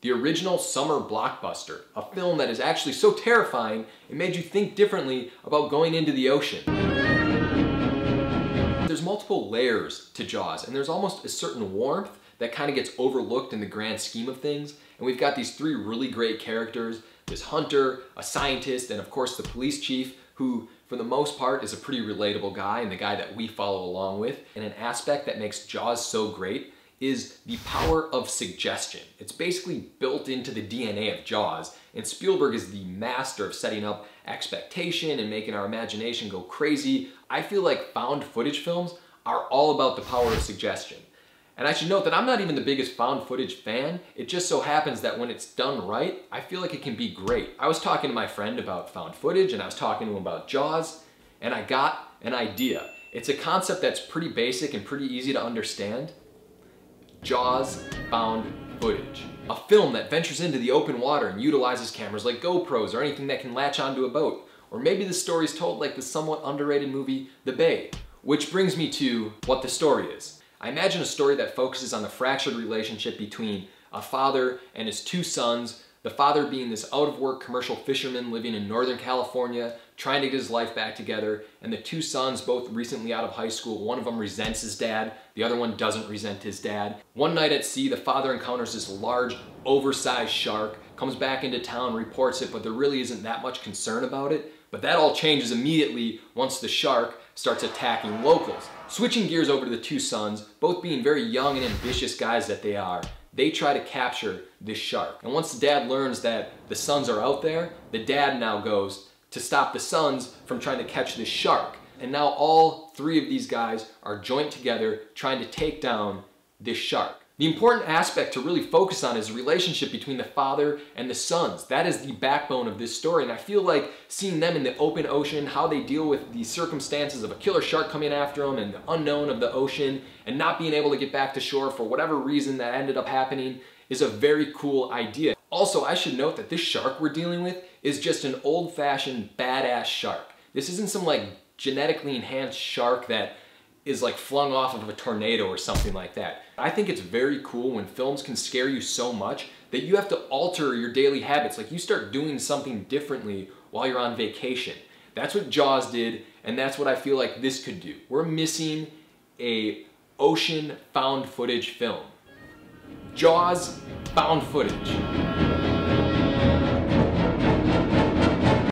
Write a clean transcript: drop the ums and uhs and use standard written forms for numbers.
the original summer blockbuster, a film that is actually so terrifying it made you think differently about going into the ocean. There's multiple layers to Jaws, and there's almost a certain warmth that kind of gets overlooked in the grand scheme of things. And we've got these three really great characters, this hunter, a scientist, and of course the police chief, who for the most part is a pretty relatable guy and the guy that we follow along with. And an aspect that makes Jaws so great is the power of suggestion. It's basically built into the DNA of Jaws, and Spielberg is the master of setting up expectation and making our imagination go crazy. I feel like found footage films are all about the power of suggestion. And I should note that I'm not even the biggest found footage fan. It just so happens that when it's done right, I feel like it can be great. I was talking to my friend about found footage, and I was talking to him about Jaws, and I got an idea. It's a concept that's pretty basic and pretty easy to understand. Jaws found footage. A film that ventures into the open water and utilizes cameras like GoPros or anything that can latch onto a boat. Or maybe the story's told like the somewhat underrated movie The Bay. Which brings me to what the story is. I imagine a story that focuses on the fractured relationship between a father and his two sons, the father being this out-of-work commercial fisherman living in Northern California, trying to get his life back together, and the two sons, both recently out of high school. One of them resents his dad, the other one doesn't resent his dad. One night at sea, the father encounters this large, oversized shark, comes back into town, reports it, but there really isn't that much concern about it. But that all changes immediately once the shark starts attacking locals. Switching gears over to the two sons, both being very young and ambitious guys that they are, they try to capture this shark. And once the dad learns that the sons are out there, the dad now goes to stop the sons from trying to catch this shark. And now all three of these guys are joined together trying to take down this shark. The important aspect to really focus on is the relationship between the father and the sons. That is the backbone of this story, and I feel like seeing them in the open ocean, how they deal with the circumstances of a killer shark coming after them and the unknown of the ocean and not being able to get back to shore for whatever reason that ended up happening, is a very cool idea. Also, I should note that this shark we're dealing with is just an old-fashioned badass shark. This isn't some like genetically enhanced shark that is like flung off of a tornado or something like that. I think it's very cool when films can scare you so much that you have to alter your daily habits. Like you start doing something differently while you're on vacation. That's what Jaws did, and that's what I feel like this could do. We're missing a ocean found footage film. Jaws found footage.